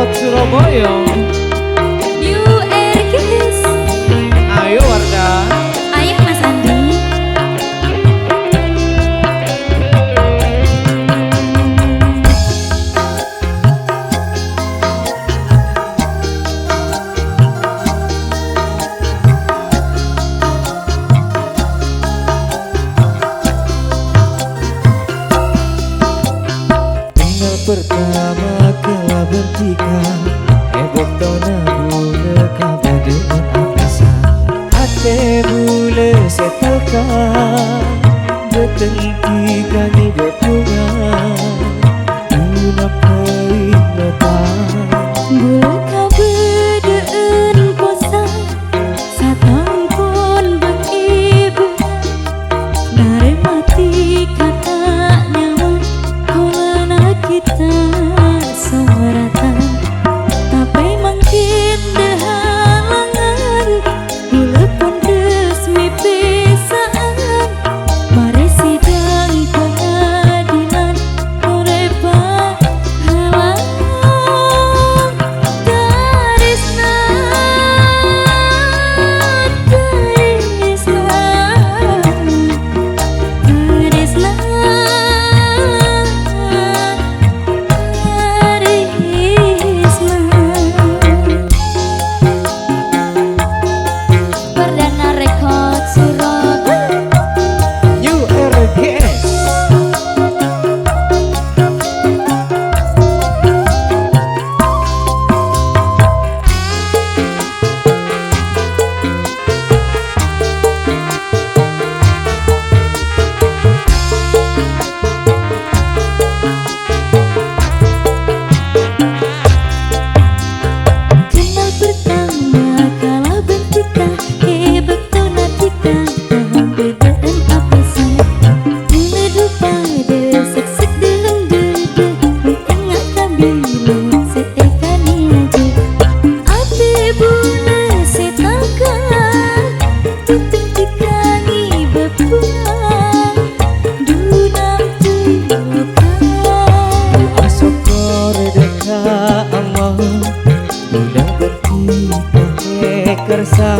Record Surabaya. New Ergis. Ayo Wardah. Ayo Mas Andi. Pertama kala bertika ebok tona bule kabe dengan apesa ate bule setelka betengki kami berpunga unap kai nota Bule kau bedeen posa satang pun beribu dari mati kata nyaman kolana kita semerata tapi mungkin dehalangan bule pun resmi pisaan mari sidang pengadilan mereba halang garisna Perdana Record Surabaya. New Ergis. Kenal pertama kala bentika hebek tona tika bedaan apa sih bule dupa desek sek dalam dede tengah kabila setekani aja ape bule setakan tuteng tikani berpulang dunam tulokan Asokor deka amah udah bertika kersa